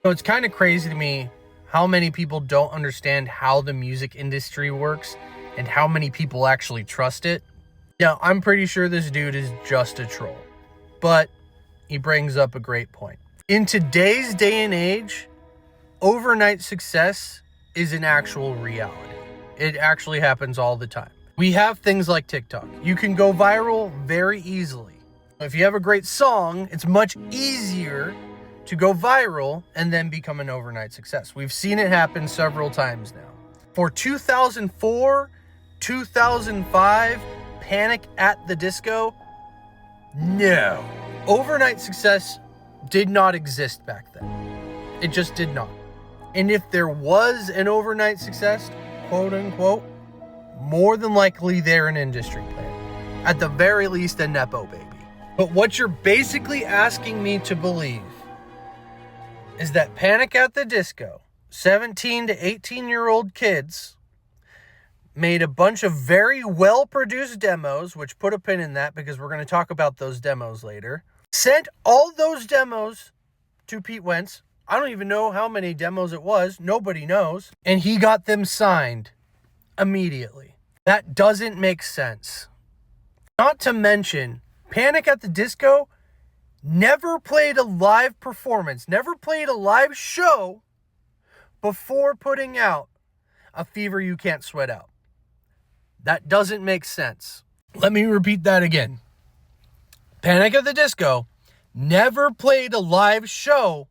So it's kind of crazy to me how many people don't understand how the music industry works and how many people actually trust it. Yeah, I'm pretty sure this dude is just a troll. But he brings up a great point. In today's day and age, overnight success is an actual reality. It actually happens all the time. We have things like TikTok. You can go viral very easily. If you have a great song, it's much easier to go viral and then become an overnight success. We've seen it happen several times now. For 2004, 2005, Panic at the Disco, no. Overnight success did not exist back then. It just did not. And if there was an overnight success, quote unquote, more than likely they're an industry player. At the very least, a Nepo baby. But what you're basically asking me to believe is that Panic at the Disco, 17 to 18-year-old kids, made a bunch of very well-produced demos, which put a pin in that because we're going to talk about those demos later, sent all those demos to Pete Wentz. I don't even know how many demos it was. Nobody knows. And he got them signed immediately. That doesn't make sense. Not to mention, Panic at the Disco never played a live performance, never played a live show before putting out A Fever You Can't Sweat Out. That doesn't make sense. Let me repeat that again. Panic at the Disco never played a live show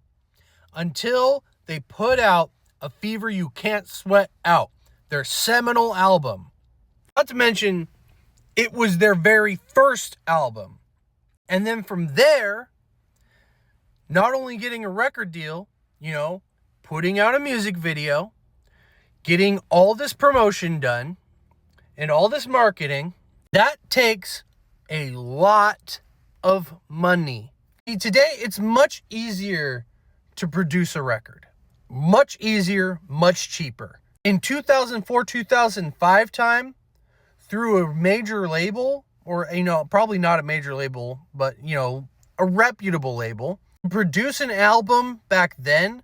until they put out A Fever You Can't Sweat Out, their seminal album. Not to mention, it was their very first album. And then from there, not only getting a record deal, putting out a music video, getting all this promotion done, and all this marketing, that takes a lot of money. Today, it's much easier to produce a record. Much easier, much cheaper. In 2004, 2005 time, through a major label, or, probably not a major label, but, a reputable label, to produce an album back then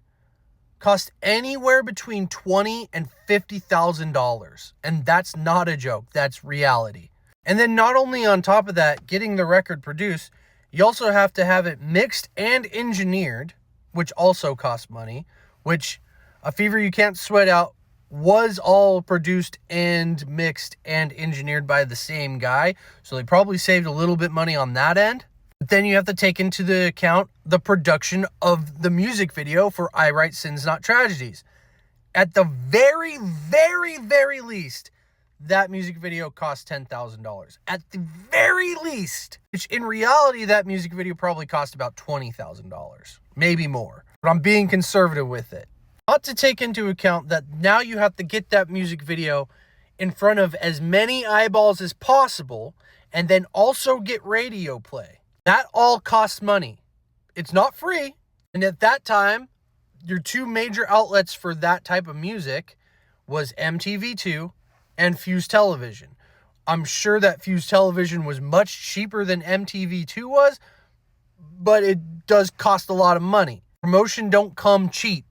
cost anywhere between $20,000 and $50,000. And that's not a joke. That's reality. And then not only on top of that, getting the record produced, you also have to have it mixed and engineered, which also costs money, which A Fever You Can't Sweat Out was all produced and mixed and engineered by the same guy. So they probably saved a little bit money on that end. But then you have to take into the account the production of the music video for I Write Sins Not Tragedies. At the very, very, very least, that music video cost $10,000. At the very least, which in reality, that music video probably cost about $20,000, maybe more. But I'm being conservative with it. Not to take into account that now you have to get that music video in front of as many eyeballs as possible and then also get radio play. That all costs money. It's not free. And at that time, your two major outlets for that type of music was MTV2 and Fuse Television. I'm sure that Fuse Television was much cheaper than MTV2 was, but it does cost a lot of money. Promotion don't come cheap.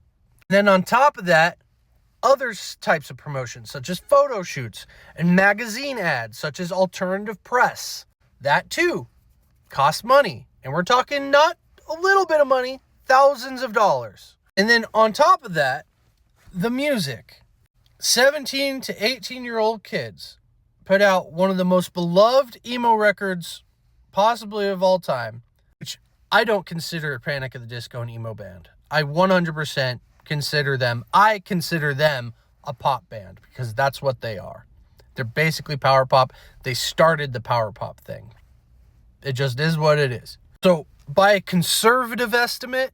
And then on top of that, other types of promotions, such as photo shoots and magazine ads, such as alternative press, that too costs money. And we're talking not a little bit of money, thousands of dollars. And then on top of that, the music. 17 to 18-year-old kids put out one of the most beloved emo records possibly of all time, which I don't consider Panic at the Disco an emo band. I 100% consider them a pop band because that's what they are. They're basically power pop. They started the power pop thing. It just is what it is. So by a conservative estimate,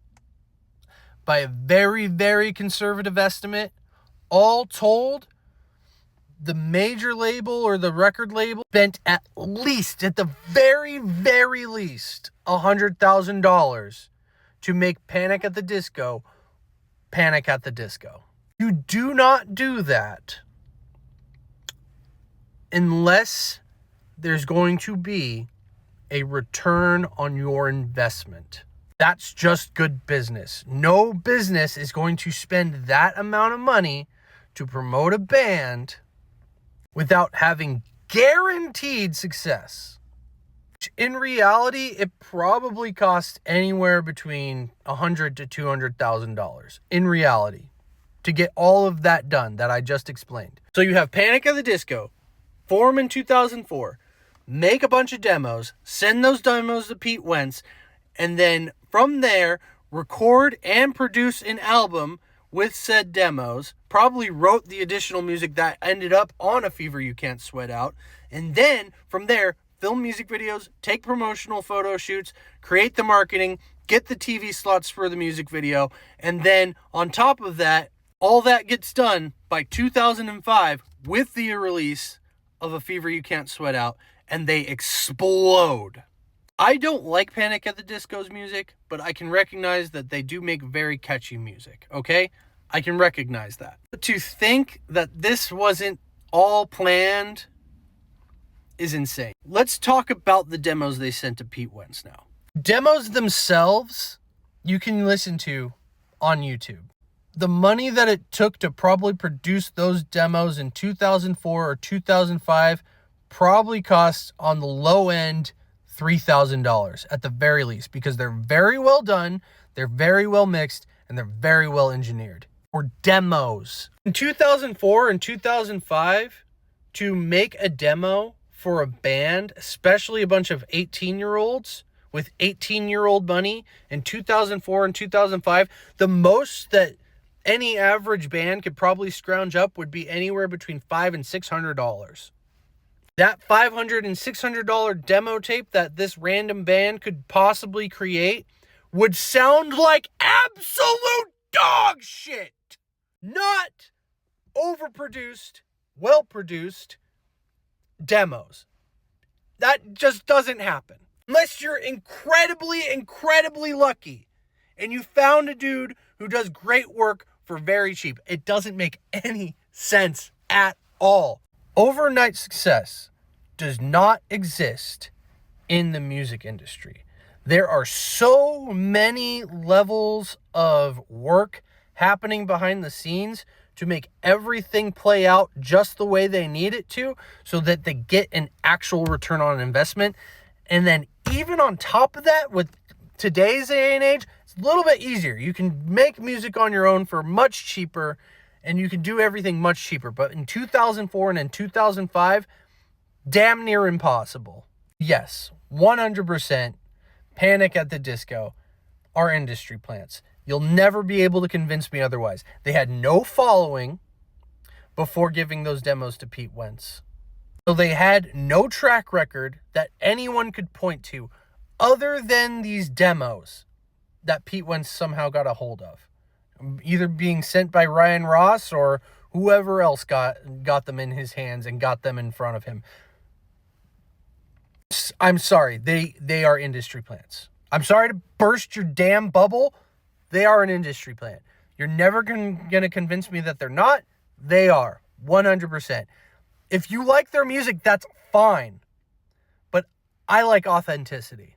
by a very, very conservative estimate, all told, the major label or the record label spent at the very, very least, $100,000 to make Panic at the Disco Panic at the Disco. You do not do that unless there's going to be a return on your investment. That's just good business. No business is going to spend that amount of money to promote a band without having guaranteed success. In reality, it probably costs anywhere between $100,000 to $200,000 in reality to get all of that done that I just explained. So you have Panic at the Disco, form in 2004, make a bunch of demos, send those demos to Pete Wentz, and then from there, record and produce an album with said demos, probably wrote the additional music that ended up on A Fever You Can't Sweat Out, and then from there, film music videos, take promotional photo shoots, create the marketing, get the TV slots for the music video, and then on top of that, all that gets done by 2005 with the release of A Fever You Can't Sweat Out, and they explode. I don't like Panic at the Disco's music, but I can recognize that they do make very catchy music, okay? I can recognize that. But to think that this wasn't all planned is insane. Let's talk about the demos they sent to Pete Wentz now. Demos themselves, you can listen to on YouTube. The money that it took to probably produce those demos in 2004 or 2005 probably cost on the low end $3,000 at the very least, because they're very well done, they're very well mixed, and they're very well engineered. Or demos. In 2004 and 2005, to make a demo for a band, especially a bunch of 18-year-olds with 18-year-old money in 2004 and 2005, the most that any average band could probably scrounge up would be anywhere between $500 and $600. That $500 and $600 demo tape that this random band could possibly create would sound like absolute dog shit. Not overproduced, well-produced demos. That just doesn't happen. Unless you're incredibly lucky and you found a dude who does great work for very cheap. It doesn't make any sense at all. Overnight success does not exist in the music industry. There are so many levels of work happening behind the scenes to make everything play out just the way they need it to, so that they get an actual return on investment. And then even on top of that, with today's day and age, it's a little bit easier. You can make music on your own for much cheaper, and you can do everything much cheaper. But in 2004 and in 2005, damn near impossible. Yes, 100% Panic at the Disco are industry plants. You'll never be able to convince me otherwise. They had no following before giving those demos to Pete Wentz. So they had no track record that anyone could point to other than these demos that Pete Wentz somehow got a hold of. Either being sent by Ryan Ross or whoever else got them in his hands and got them in front of him. I'm sorry, they are industry plants. I'm sorry to burst your damn bubble. They are an industry plant. You're never going to convince me that they're not. They are, 100%. If you like their music, that's fine. But I like authenticity.